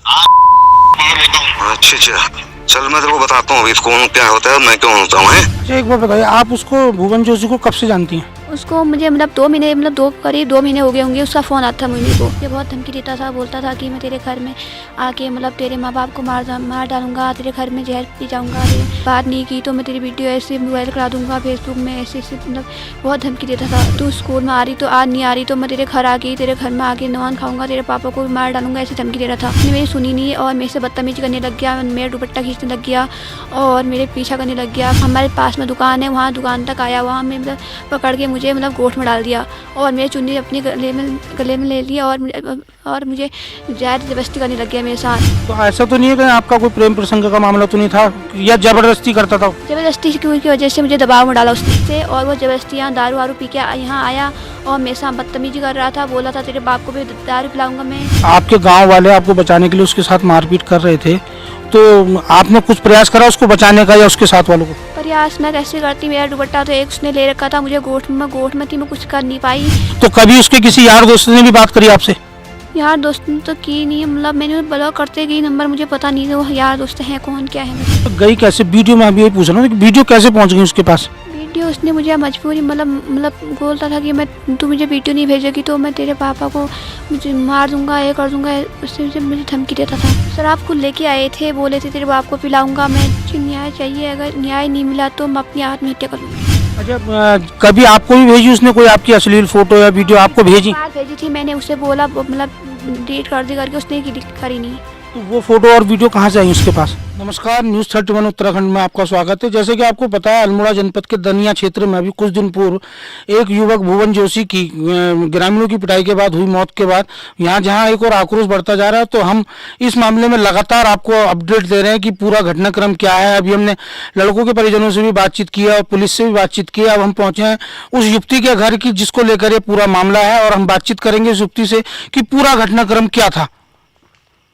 अच्छा अच्छा, चल मैं तेरे को बताता हूँ अभी कौन क्या होता है और मैं क्यों होता हूँ। अच्छा एक बार बताइए, आप उसको भुवन जोशी को कब से जानती हैं? उसको मुझे करीब 2 महीने हो गए होंगे। उसका फ़ोन आता था मुझे को, ये बहुत धमकी देता था, बोलता था कि मैं तेरे घर में आके तेरे माँ बाप को मार डालूंगा, तेरे घर में जहर पी जाऊंगा, बात नहीं की तो मैं तेरी वीडियो ऐसे वायरल करा दूंगा फेसबुक में, ऐसे बहुत धमकी देता था। तू स्कूल में आ रही तो आज नहीं आ रही तो मैं तेरे घर आके तेरे घर में आके नौन खाऊंगा, तेरे पापा को भी मार डालूंगा, ऐसे धमकी दे रहा था। उसने मेरी सुनी नहीं और मेरे से बदतमीजी करने लग गया, मेरा दुपट्टा खींचने लग गया और मेरे पीछा करने लग गया। हमारे पास में दुकान है, वहाँ दुकान तक आया, वहाँ में पकड़ के मुझे गोठ में डाल दिया और मेरी चुन्नी अपने गले में ले लिया और मुझे जबरदस्ती करने लग गया मेरे साथ। तो ऐसा तो नहीं है कि आपका कोई प्रेम प्रसंग का मामला तो नहीं था या जबरदस्ती करता था? जबरदस्ती की वजह से मुझे दबाव में डाला उसने और वो जबरदस्ती यहाँ दारू वारू पी के यहाँ आया और मेरे साथ बदतमीजी कर रहा था, बोला था तेरे बाप को भी दारू पिलाऊंगा मैं। आपके गांव वाले आपको बचाने के लिए उसके साथ मारपीट कर रहे थे, तो आपने कुछ प्रयास करा उसको बचाने का या उसके साथ वालों को? प्रयास मैं कैसे करती, मेरा दुपट्टा तो एक उसने ले रखा था, मुझे गोठ में थी, मैं कुछ कर नहीं पाई। तो कभी उसके किसी यार दोस्त ने भी बात करी आपसे? यार दोस्त ने तो की नहीं, मैंने ब्लॉक करते गई नंबर, मुझे पता नहीं था वो यार दोस्त हैं कौन क्या है। तो गई कैसे? वीडियो में अभी यही पूछ रहा हूँ, वीडियो कैसे पहुंच गई उसके पास? वीडियो उसने मुझे मजबूरी बोलता था कि तू मुझे वीडियो नहीं भेजेगी तो मैं तेरे पापा को मुझे मार दूंगा, ये कर दूंगा, उससे मुझे धमकी देता था। शराब को लेके आए थे, बोले थे तेरे बाप को पिलाऊंगा मैं, न्याय चाहिए, अगर न्याय नहीं मिला तो मैं अपनी आत्महत्या करूँगी। अच्छा, कभी आपको भी भेजी उसने कोई आपकी अश्लील फोटो या वीडियो आपको भेजी? भेजी थी मैंने, उसे बोला डिलीट कर दी करके, उसने करी नहीं। तो वो फोटो और वीडियो कहाँ से आई उसके पास? नमस्कार, न्यूज़ 31 उत्तराखंड में आपका स्वागत है। जैसे कि आपको पता है, अल्मोड़ा जनपद के दनिया क्षेत्र में अभी कुछ दिन पूर्व एक युवक भुवन जोशी की ग्रामीणों की पिटाई के बाद हुई मौत के बाद यहाँ जहाँ एक और आक्रोश बढ़ता जा रहा है, तो हम इस मामले में लगातार आपको अपडेट दे रहे हैं कि पूरा घटनाक्रम क्या है। अभी हमने लड़कों के परिजनों से भी बातचीत किया और पुलिस से भी बातचीत की। अब हम पहुंचे हैं उस युवती के घर की जिसको लेकर ये पूरा मामला है और हम बातचीत करेंगे इस युवती से कि पूरा घटनाक्रम क्या था।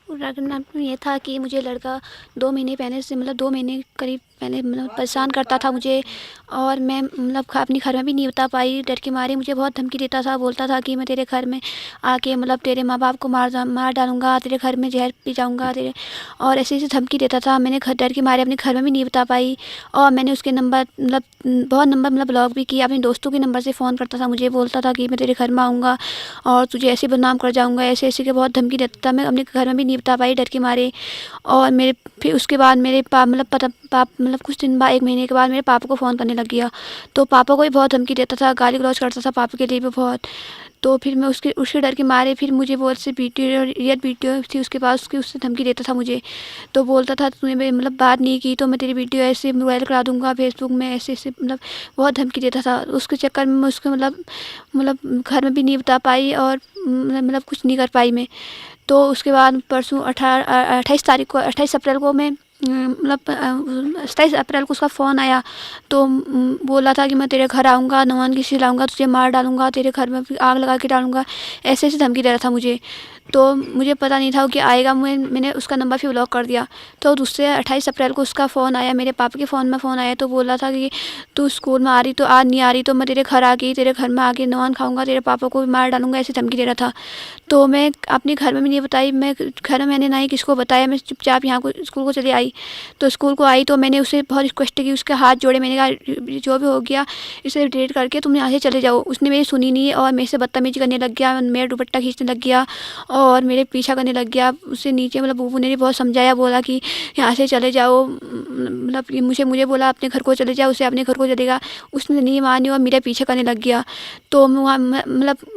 पूरा घटनाक्रम ये था कि मुझे लड़का 2 महीने पहले से 2 महीने करीब पहले परेशान करता था मुझे, और मैं अपनी घर में भी नहीं बता पाई, डर के मारे मुझे बहुत धमकी देता था, बोलता था कि मैं तेरे घर में आके तेरे माँ बाप को मार डालूंगा, तेरे घर में जहर पी जाऊंगा, तेरे और ऐसे धमकी देता था। मैंने डर के मारे अपने घर में भी नहीं बता पाई और मैंने उसके नंबर बहुत नंबर ब्लॉक भी किया। अपने दोस्तों के नंबर से फ़ोन करता था, मुझे बोलता था कि मैं तेरे घर में आऊँगा और तुझे ऐसे बदनाम कर जाऊँगा, ऐसे ऐसे के बहुत धमकी देता था। मैं अपने घर में भी नहीं बता पाई डर के मारे। और फिर उसके बाद मेरे कुछ दिन बाद 1 महीने के बाद मेरे पापा को फ़ोन करने लग गया, तो पापा को भी बहुत धमकी देता था, गाली गलौज करता था पापा के लिए भी बहुत। तो फिर मैं उसके डर के मारे फिर मुझे बहुत से वीडियो थी उसके पास, उससे धमकी देता था मुझे, तो बोलता था तूने बात नहीं की तो मैं तेरी वीडियो ऐसे वायरल करा दूंगा फेसबुक में, ऐसे ऐसे बहुत धमकी देता था। उसके चक्कर में मैं उसको घर में भी नहीं बता पाई और कुछ नहीं कर पाई मैं। तो उसके बाद परसों 28 अप्रैल को मैं 27 अप्रैल को उसका फ़ोन आया, तो बोला था कि मैं तेरे घर आऊँगा, नौन की लाऊंगा, तुझे मार डालूंगा, तेरे घर में आग लगा के डालूंगा, ऐसे ऐसे धमकी दे रहा था मुझे। तो मुझे पता नहीं था कि आएगा, मैंने उसका नंबर फिर ब्लॉक कर दिया। तो दूसरे 28 अप्रैल को उसका फ़ोन आया, मेरे पापा के फ़ोन में फ़ोन आया, तो बोला था कि तू स्कूल में आ रही तो आज नहीं आ रही तो मैं तेरे घर में आके नौन खाऊंगा, तेरे पापा को भी मार डालूंगा, ऐसे धमकी दे रहा था। तो मैं अपने घर में भी नहीं बताई, मैं घर में मैंने ना ही किसको बताया, मैं चुपचाप यहाँ को स्कूल को चली आई। तो स्कूल को आई तो मैंने उसे बहुत रिक्वेस्ट की, उसके हाथ जोड़े, मैंने कहा जो भी हो गया इसे डिलीट करके तुम यहाँ से चले जाओ। उसने मेरी सुनी नहीं और मेरे से बदतमीजी करने लग गया, मेरा दुपट्टा खींचने लग गया और मेरे पीछा करने लग गया। उससे नीचे बूबू ने भी बहुत समझाया, बोला कि यहाँ से चले जाओ, मुझे बोला अपने घर को चले जाओ, उसे अपने घर को चलेगा। उसने नहीं मानी और मेरा पीछा करने लग गया। तो मैं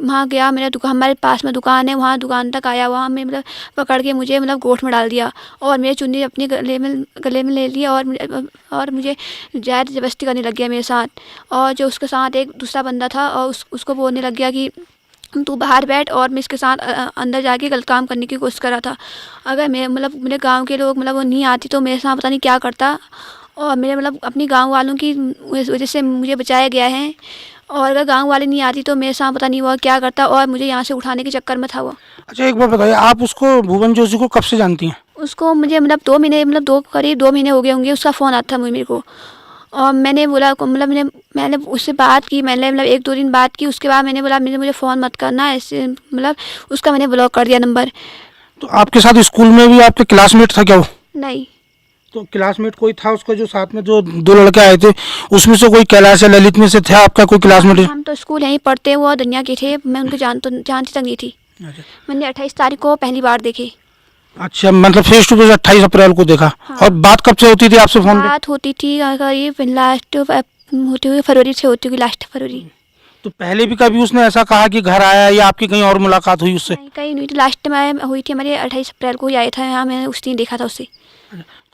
वहाँ गया, हमारे पास में दुकान है, वहाँ दुकान तक आया, वहाँ में पकड़ के मुझे गोठ में डाल दिया और मेरी चुन्नी अपने गले में ले लिया और मुझे जबरदस्ती करने लग गया मेरे साथ। और जो उसके साथ एक दूसरा बंदा था और उसको बोलने लग गया कि तू बाहर बैठ, और मैं इसके साथ अंदर जाके गलत काम करने की कोशिश कर रहा था। अगर मैं मेरे गांव के लोग वो नहीं आती तो मेरे साथ पता नहीं क्या करता, और मेरे अपनी गांव वालों की वजह से मुझे बचाया गया है। और अगर गांव वाले नहीं आती तो मेरे साथ पता नहीं वो क्या करता और मुझे यहाँ से उठाने के चक्कर में था वो। अच्छा एक बार बताइए, आप उसको भुवन जोशी को कब से जानती हैं? उसको मुझे 2 महीने करीब 2 महीने हो गए होंगे। उसका फ़ोन आता था मेरे को और मैंने बोला मैंने उससे बात की, मैंने 1-2 दिन बात की। उसके बाद मैंने बोला मुझे फ़ोन मत करना, ऐसे उसका मैंने ब्लॉक कर दिया नंबर। तो आपके साथ स्कूल में भी आपके क्लासमेट था क्या वो? नहीं। तो क्लासमेट कोई था उसका जो साथ में जो दो लड़के आए थे, उसमें से कोई कैलाश या ललित में से था आपका कोई क्लासमेट? हम तो स्कूल यहीं पढ़ते हैं, वो दुनिया के थे, मैं उनको जानती तक नहीं थी। मैंने 28 तारीख को पहली बार देखे। अच्छा, मतलब फेस टू फेस 28 अप्रैल को देखा। हाँ। और बात कब से होती थी आपसे फोन पे? बात होती थी करीब लास्ट होती हुई फरवरी से होती हुई लास्ट फरवरी। तो पहले भी कभी उसने ऐसा कहा कि घर आया या आपकी कहीं और मुलाकात हुई उससे? नहीं, कहीं नहीं थी। लास्ट में हुई थी हमारी 28 अप्रैल को ही आया था यहाँ, मैंने उस दिन देखा था उसे।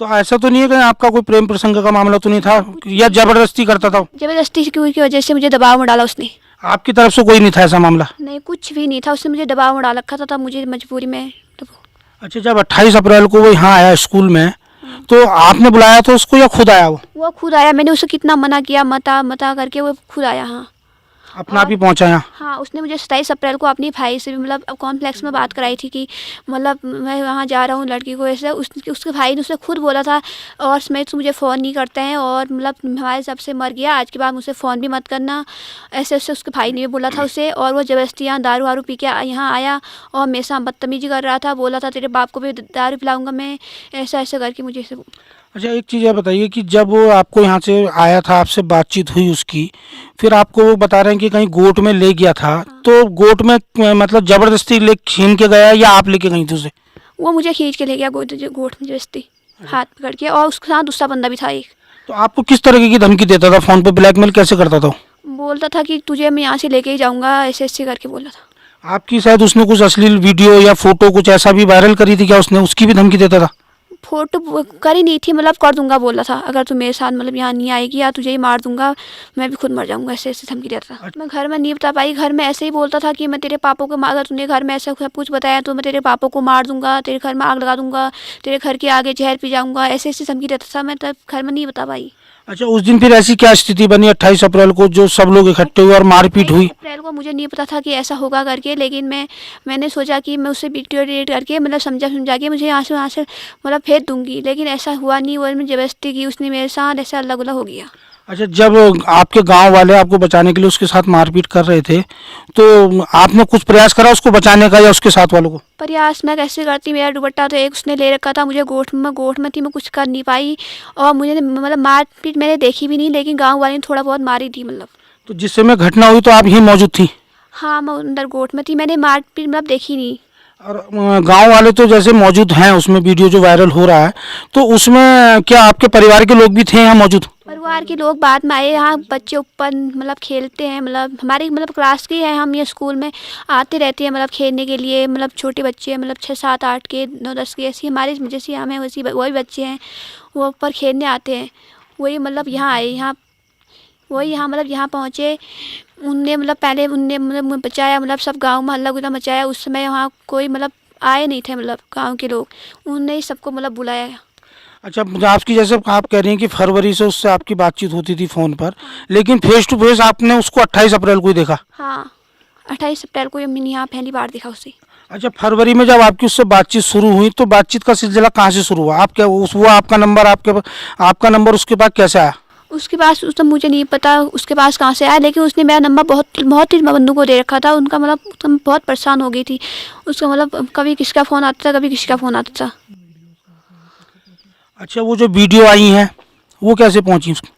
तो ऐसा तो नहीं है कि आपका कोई प्रेम प्रसंग का मामला तो नहीं था या जबरदस्ती करता था? जबरदस्ती की वजह से मुझे दबाव में डाला उसने। आपकी तरफ से कोई नहीं था ऐसा मामला? नहीं, कुछ भी नहीं था, उसने मुझे दबाव में डाल रखा था, तब मुझे मजबूरी में तो अच्छा, जब 28 अप्रैल को वो यहाँ आया स्कूल में, तो आपने बुलाया था उसको या खुद आया वो? खुद आया। मैंने उसे कितना मना किया, मता करके वो खुद आया। हाँ, अपना आप ही पहुँचा यहाँ? हाँ, उसने मुझे 27 अप्रैल को अपनी भाई से भी मतलब कॉम्प्लेक्स में बात कराई थी कि मतलब मैं वहाँ जा रहा हूँ लड़की को ऐसे। उसके भाई ने उसे खुद बोला था, और समेत मुझे फ़ोन नहीं करते हैं और मतलब हमारे सबसे मर गया, आज के बाद मुझसे फ़ोन भी मत करना, ऐसे ऐसे उसके भाई ने भी बोला था उसे। और वो ज़बरदस्ती यहाँ दारू वारू पी के यहाँ आया और मेरे साथ बदतमीजी कर रहा था, बोला था तेरे बाप को भी दारू पिलाऊंगा मैं, ऐसा ऐसा करके मुझे ऐसे। अच्छा, एक चीज़ ये बताइए कि जब वो आपको यहाँ से आया था, आपसे बातचीत हुई उसकी, फिर आपको वो बता रहे हैं कि कहीं गोट में ले गया था, तो गोट में मतलब जबरदस्ती ले छीन के गया या आप लेके गई थी उसे? वो मुझे खींच के ले गया गोट में जबरदस्ती, हाथ पकड़ के, और उसके साथ दूसरा बंदा भी था एक। तो आपको किस तरीके की धमकी देता था? फ़ोन पे ब्लैकमेल कैसे करता था? बोलता था कि तुझे मैं यहाँ से लेके ही जाऊँगा, ऐसे ऐसे करके बोला था। आपकी शायद उसने कुछ अश्लील वीडियो या फोटो कुछ ऐसा भी वायरल करी थी क्या उसने? उसकी भी धमकी देता था? फोटो करी नहीं थी, मतलब कर दूंगा बोला था, अगर तू मेरे साथ मतलब यहाँ नहीं आएगी या तुझे ही मार दूंगा, मैं भी खुद मर जाऊंगा, ऐसे ऐसे धमकी देता था। मैं घर में नहीं बता पाई, घर में ऐसे ही बोलता था कि मैं तेरे पापा को अगर तूने घर में ऐसा सब कुछ बताया तो मैं तेरे पापा को मार दूंगा, तेरे घर में आग लगा दूंगा, तेरे घर के आगे जहर पी जाऊंगा, ऐसे ऐसे धमकी देता था। मैं तब घर में नहीं बता पाई। अच्छा, उस दिन फिर ऐसी क्या स्थिति बनी 28 अप्रैल को जो सब लोग इकट्ठे हुए और मारपीट हुई? अप्रैल को मुझे नहीं पता था कि ऐसा होगा करके, लेकिन मैंने सोचा कि मैं उससे वीडियो एडिट करके मतलब समझा के मुझे यहाँ से मतलब भेज दूंगी, लेकिन ऐसा हुआ नहीं। वो मैंने जबरदस्ती की उसने मेरे साथ, ऐसा अल्लाह गुल्ला हो गया। अच्छा, जब आपके गांव वाले आपको बचाने के लिए उसके साथ मारपीट कर रहे थे, तो आपने कुछ प्रयास करा उसको बचाने का या उसके साथ वालों को? प्रयास मैं कैसे करती, मेरा दुपट्टा तो एक उसने ले रखा था, मुझे गोठ में थी, मैं कुछ कर नहीं पाई, और मुझे मतलब मारपीट मैंने देखी भी नहीं, लेकिन गाँव वाले ने थोड़ा बहुत मारी थी मतलब। तो जिस समय घटना हुई तो आप यहीं मौजूद थी? हाँ, मैं अंदर गोठ में थी, मैंने मारपीट मतलब देखी नहीं। और गांव वाले तो जैसे मौजूद हैं उसमें, वीडियो जो वायरल हो रहा है, तो उसमें क्या आपके परिवार के लोग भी थे यहाँ मौजूद? परिवार के लोग बाद में आए। यहाँ बच्चे ऊपर मतलब खेलते हैं, मतलब हमारी मतलब क्लास के हैं हम, ये स्कूल में आते रहते हैं मतलब खेलने के लिए, मतलब छोटे बच्चे हैं, मतलब 6, 7, 8 के, 9, 10 के, ऐसी हमारे जैसे हम हैं वैसी वही बच्चे हैं, वो ऊपर खेलने आते हैं। वही मतलब यहाँ आए, यहाँ मतलब यहाँ पहुँचे, उनने मतलब पहले उनने मतलब बचाया, मतलब सब गाँव में हल्ला गुल्ला मचाया। उस समय वहाँ कोई मतलब आए नहीं थे, मतलब गाँव के लोग, उनने ही सबको मतलब बुलाया। अच्छा, आपकी जैसे आप कह रही हैं कि फरवरी से उससे आपकी बातचीत होती थी फ़ोन पर, लेकिन फेस टू फेस आपने उसको 28 अप्रैल को ही देखा? हाँ, 28 अप्रैल को मैंने यहाँ पहली बार देखा उसे। अच्छा, फरवरी में जब आपकी उससे बातचीत शुरू हुई तो बातचीत का सिलसिला कहाँ से शुरू हुआ? आप क्या वो आपका नंबर उसके पास कैसे आया? उसके पास उस तो मुझे नहीं पता उसके पास कहाँ से आया, लेकिन उसने मेरा नंबर बहुत ही बंदों को दे रखा था। उनका मतलब बहुत परेशान हो गई थी उसका, मतलब कभी किसका फ़ोन आता था, कभी किसका फ़ोन आता था। अच्छा, वो जो वीडियो आई हैं वो कैसे पहुंची उसको?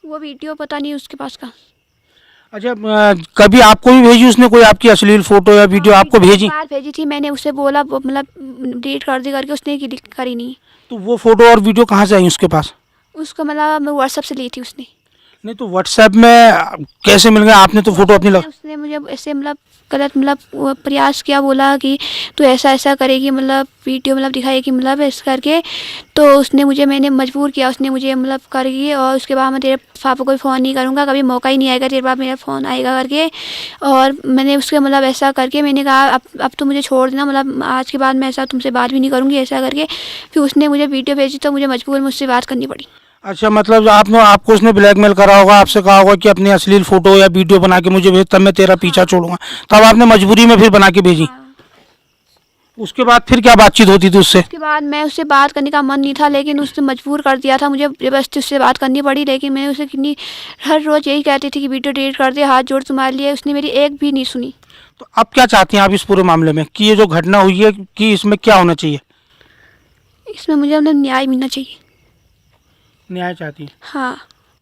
वो वीडियो पता नहीं उसके पास का। अच्छा, कभी आपको भी भेजी उसने कोई आपकी अश्लील फोटो या वीडियो आपको भेजी? बार भेजी थी मैंने, उसे बोला मतलब डिलीट कर दी करके, उसने करी नहीं। तो वो फोटो और वीडियो कहाँ से आई उसके पास? उसको मतलब मैं व्हाट्सएप से ली थी उसने। नहीं, तो व्हाट्सएप में कैसे मिल गया? आपने तो फोटो अपनी उसने मुझे ऐसे मतलब गलत मतलब प्रयास किया, बोला कि तू ऐसा ऐसा करेगी, मतलब वीडियो मतलब दिखाएगी मतलब ऐसा करके, तो उसने मैंने मजबूर किया, उसने मुझे मतलब करेगी, और उसके बाद मैं तेरे पापा को फ़ोन नहीं करूँगा, कभी मौका ही नहीं आएगा तेरे पास मेरा फ़ोन आएगा करके। और मैंने उसके मतलब ऐसा करके मैंने कहा अब तो मुझे छोड़ देना, मतलब आज के बाद मैं ऐसा तुमसे बात भी नहीं करूँगी, ऐसा करके फिर उसने मुझे वीडियो भेजी, तो मुझे मजबूर मुझसे बात करनी पड़ी। अच्छा, मतलब आपको उसने ब्लैकमेल करा होगा, आपसे कहा होगा कि अपनी अश्लील फोटो या वीडियो बना के मुझे भेज, तब मैं तेरा पीछा छोड़ूंगा, तब आपने मजबूरी में फिर बना के भेजी। उसके बाद फिर क्या बातचीत होती थी उससे? उसके बाद मैं उससे बात करने का मन नहीं था, लेकिन उसने मजबूर कर दिया था, मुझे जबरदस्ती उससे बात करनी पड़ी। लेकिन मैंने उसे कितनी हर रोज़ यही कहती थी कि वीडियो डिलीट कर दे, हाथ जोड़ तुम्हारे लिए, उसने मेरी एक भी नहीं सुनी। तो अब क्या चाहती हैं आप इस पूरे मामले में कि ये जो घटना हुई है कि इसमें क्या होना चाहिए? इसमें मुझे मतलब न्याय मिलना चाहिए। न्याय चाहती हैं? हाँ।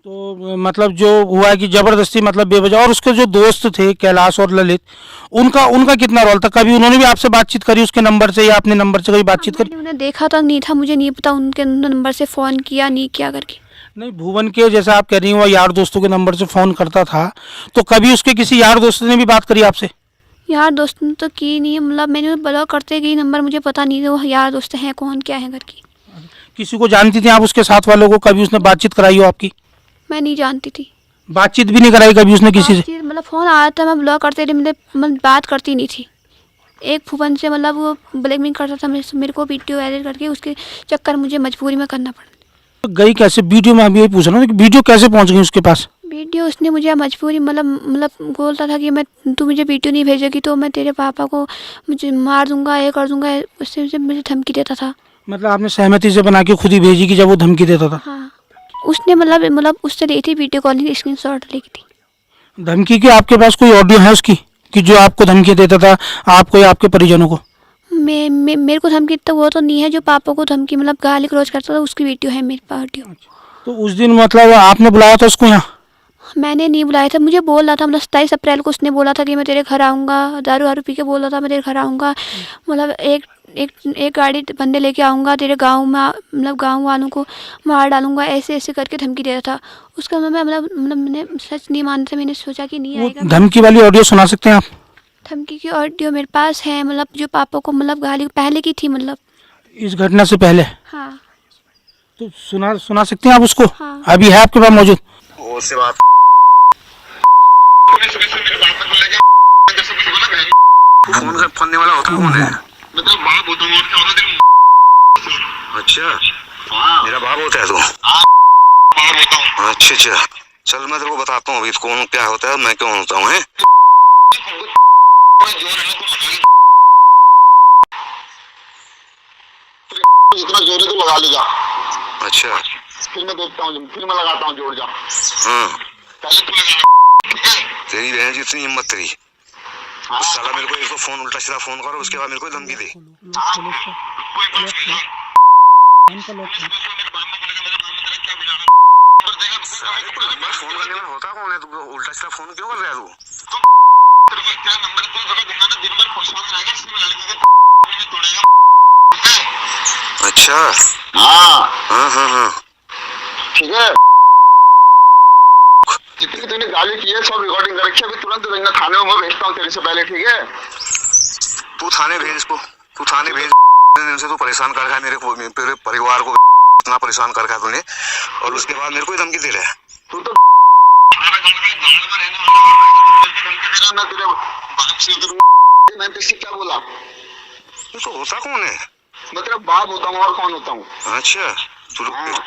तो मतलब जो हुआ है कि जबरदस्ती मतलब बेवजह, और उसके जो दोस्त थे कैलाश और ललित, उनका उनका कितना रोल था? कभी उन्होंने भी आपसे बातचीत करी उसके नंबर से या अपने नंबर से कभी बातचीत करी? मैंने उन्हें देखा तक नहीं था, मुझे नहीं पता उनके नंबर से फ़ोन किया नहीं किया करके। नहीं, भुवन के जैसा आप कह रही हैं वो यार दोस्तों के नंबर से फ़ोन करता था, तो कभी उसके किसी यार दोस्त ने भी बात करी आपसे? यार दोस्त ने तो की नहीं है, मतलब मैंने ब्लॉक करते गई नंबर, मुझे पता नहीं था वो यार दोस्त हैं कौन क्या है करके। किसी को जानती थी आप उसके साथ वालों को? कभी उसने बातचीत कराई हो आपकी? मैं नहीं जानती थी। बातचीत भी नहीं कराई कभी उसने किसी से? बातचीत मतलब फ़ोन आया था, मैं ब्लॉक करते रही, मतलब बात करती नहीं थी। एक भुवन से मतलब वो ब्लैकमेल करता था मेरे को वीडियो एडिट करके, उसके चक्कर मुझे मजबूरी में करना पड़ा। तो गई कैसे वीडियो? में अभी यही पूछ रहा हूँ कि वीडियो कैसे पहुंच गई उसके पास? वीडियो उसने मुझे मजबूरी मतलब बोलता था कि तू मुझे वीडियो नहीं भेजेगी तो मैं तेरे पापा को मुझे मार दूंगा, ये कर दूंगा, उससे मुझे धमकी देता था। मतलब आपने सहमति से बना के खुद ही भेजी कि जब वो धमकी देता था? हाँ, उसने मतलब उससे ली थी वीडियो कॉलिंग, स्क्रीनशॉट लेकी थी। धमकी की आपके पास कोई ऑडियो है उसकी कि जो आपको धमकी देता था, आपको या आपके परिजनों को? मेरे को धमकी तो वो तो नहीं है, जो पापा को धमकी मतलब गाली गलौज करता था उसकी वीडियो है मेरे पास ऑडियो। तो उस दिन मतलब आपने बुलाया था उसको यहाँ? मैंने नहीं बुलाया था, मुझे बोल रहा था मतलब 27 अप्रैल को उसने बोला था कि मैं तेरे घर आऊँगा, दारू वारू पी के बोल रहा था मैं तेरे घर आऊँगा, मतलब एक गाड़ी बंदे लेके आऊँगा तेरे गांव में, मतलब गांव वालों को मार डालूंगा, ऐसे ऐसे करके धमकी दे रहा था। उसका मैं मतलब मैंने सच नहीं माना था, मैंने सोचा कि नहीं वो आएगा। धमकी वाली ऑडियो सुना सकते हैं आप? धमकी की ऑडियो मेरे पास है, मतलब जो पापा को मतलब गाली पहले की थी, मतलब इस घटना से पहले? हाँ। तो सुना सकते हैं आप उसको? हाँ। अभी है आपके पास मौजूद? उससे बात फोन करने वाला होता कौन है? मतलब बाप होता हूँ और क्या होता है? अच्छा, मेरा बाप होता है तू? बाप होता हूँ। अच्छा अच्छा, चल मैं तेरे को बताता हूँ अभी कौन क्या होता है, मैं क्यों होता हूँ। जितना जोर है तो लगा ले जा। अच्छा, फिर मैं देखता हूँ, फिर मैं लगाता हूँ जोड़ जा। हाँ, पहले तू लगा, ठीक है? तेरी बहन जितनी हिम्मत तेरी, हाँ, साला मेरे को एक तो फोन उल्टा सीधा फोन करो, उसके बाद मेरे को धमकी दे। हाँ, कोई बात नहीं है। मेरे बाप में बोलेगा, मेरे बाप में तेरा क्या बिगाड़ा? नंबर देगा तो फिर साले को नंबर फोन करने वाला होता कौन है? तू उल्टा सीधा फोन क्यों कर रहा है तू? तेरे को क्या नंबर तू जगह दूंगा ना, दिन भर परेशान रहेगा, इसमें लड़की के तोड़ेगा, ठीक है? अच्छा, हाँ, हाँ हाँ हाँ, ठीक है। जितनी तूने गाली की है सब रिकॉर्डिंग कर रखी है, अभी तुरंत रंजना थाने में मैं भेजता हूँ तेरे से पहले, ठीक है? तू थाने भेज इसको, तू थाने भेज। दिन से तू परेशान कर रखा है मेरे परिवार को, इतना परेशान कर रखा है तूने, और उसके बाद मेरे को ही धमकी दे रहा है। तू तो गाड़ में रहने वाला, मैं तेरे बाप से उधर, मैं तुझसे क्या बोला? ये तो होता कौन है? मैं तेरा बाप होता हूँ और कौन होता हूँ? अच्छा, तू रुक हाँ।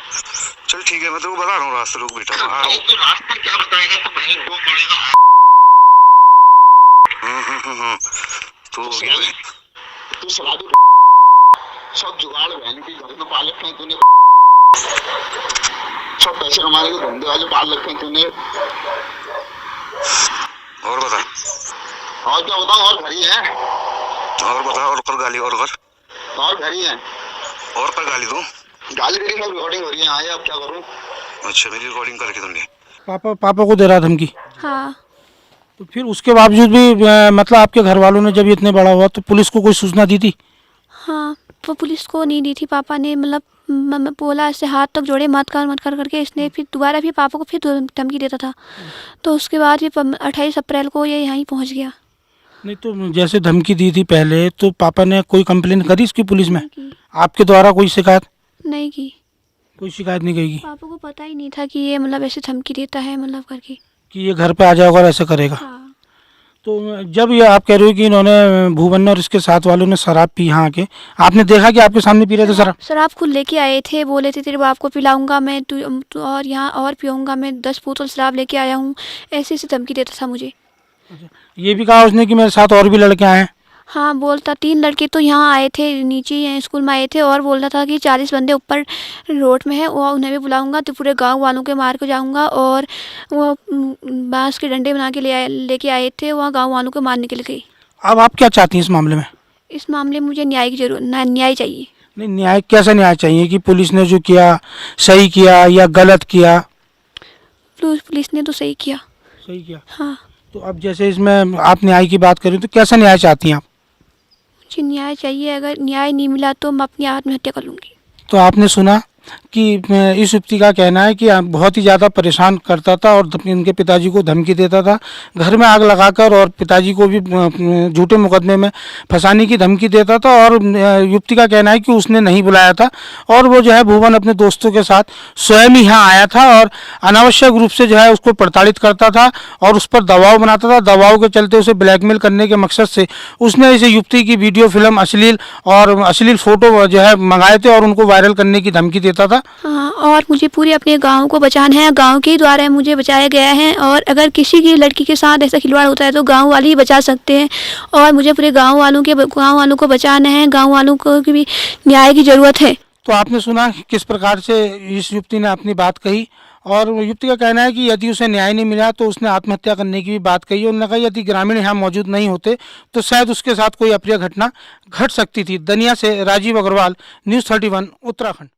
चल ठीक है, मैं तेरे को बता रहा हूँ रास्ते, रुक बेटा, मैं आ रहा हूँ। तू रास्ता क्या बताएगा? तो भाई दो पड़ेगा। तो तू सलादू सब जुगाड़ बहन की घर में पाल रखे हैं तूने, सब पैसे कमाने के धंधे वाले पाल रखे हैं तूने। और बता, और क्या बताऊँ? और घर ही है, और बता, और कर गाली, और कर, और घर ही है, और कर गाली तू। गाली तेरी सब रिकॉर्डिंग हो रही है। आए अब क्या करूँ? अच्छा, मेरी रिकॉर्डिंग करके तुमने? पापा को दे रहा धमकी? हाँ। तो फिर उसके बावजूद भी मतलब आपके घर वालों ने जब इतने बड़ा हुआ तो पुलिस को कोई सूचना दी थी? हाँ, वो पुलिस को नहीं दी थी, पापा ने मतलब बोला ऐसे हाथ तक जोड़े, मत कर करके इसने फिर दोबारा भी पापा को फिर धमकी देता था। तो उसके बाद भी 28 अप्रैल को ये यहीं पहुंच गया। नहीं, तो जैसे धमकी दी थी पहले, तो पापा ने कोई कंप्लेन करी इसकी पुलिस में? नहीं की। आपके द्वारा कोई शिकायत? नहीं की। कोई शिकायत नहीं करेगी पापा को पता ही नहीं था कि ये मतलब ऐसे धमकी देता है, मतलब करके। कि ये घर पे आ जाएगा और ऐसा करेगा? हाँ। तो जब ये आप कह रहे हो कि इन्होंने भुवन और इसके साथ वालों ने शराब पी यहाँ आके, आपने देखा कि आपके सामने पी रहे थे शराब? शराब खुद लेके आए थे, बोले थे तेरे बाप को पिलाऊंगा मैं, तू और यहाँ और पीऊंगा मैं, 10 बोतल शराब लेके आया हूँ, ऐसे ऐसे धमकी देता था मुझे। ये भी कहा उसने कि मेरे साथ और भी लड़के आए हैं? हाँ, बोलता 3 लड़के तो यहाँ आए थे, नीचे ही स्कूल में आए थे, और बोल रहा था कि 40 बंदे ऊपर रोड में है, वो उन्हें भी बुलाऊंगा तो पूरे गांव वालों के मार के जाऊंगा। और वो बांस के डंडे बना के लेके आए थे, वहाँ गांव वालों को मारने के लिए गई। अब आप क्या चाहती हैं इस मामले में? इस मामले में मुझे न्याय की जरूरत न्याय चाहिए। नहीं, न्याय कैसा न्याय चाहिए कि पुलिस ने जो किया सही किया या गलत किया? पुलिस ने तो सही किया। सही किया। हाँ, तो अब जैसे इसमें आप न्याय की बात करें तो कैसा न्याय चाहती हैं आप? मुझे न्याय चाहिए। अगर न्याय नहीं मिला तो मैं अपनी आत्महत्या कर लूँगी। तो आपने सुना कि इस युवती का कहना है कि बहुत ही ज़्यादा परेशान करता था और इनके पिताजी को धमकी देता था, घर में आग लगाकर, और पिताजी को भी झूठे मुकदमे में फंसाने की धमकी देता था। और युवती का कहना है कि उसने नहीं बुलाया था और वो जो है भुवन अपने दोस्तों के साथ स्वयं ही यहाँ आया था और अनावश्यक रूप से जो है उसको प्रताड़ित करता था और उस पर दबाव बनाता था। दबाव के चलते उसे ब्लैकमेल करने के मकसद से उसने इस युवती की वीडियो फिल्म, अश्लील फोटो जो है मंगाए थे और उनको वायरल करने की धमकी देता था। हाँ, और मुझे पूरे अपने गांव को बचाना है। गांव के द्वारा मुझे बचाया गया है और अगर किसी की लड़की के साथ ऐसा खिलवाड़ होता है तो गांव वाले ही बचा सकते हैं और मुझे पूरे गांव वालों को बचाना है। गांव वालों को भी न्याय की ज़रूरत है। तो आपने सुना किस प्रकार से इस युवती ने अपनी बात कही और युवती का कहना है कि यदि उसे न्याय नहीं मिला तो उसने आत्महत्या करने की भी बात कही। उन्होंने कहा यदि ग्रामीण यहाँ मौजूद नहीं होते तो शायद उसके साथ कोई अप्रिय घटना घट सकती थी। दनिया से राजीव अग्रवाल, न्यूज़ 31 उत्तराखंड।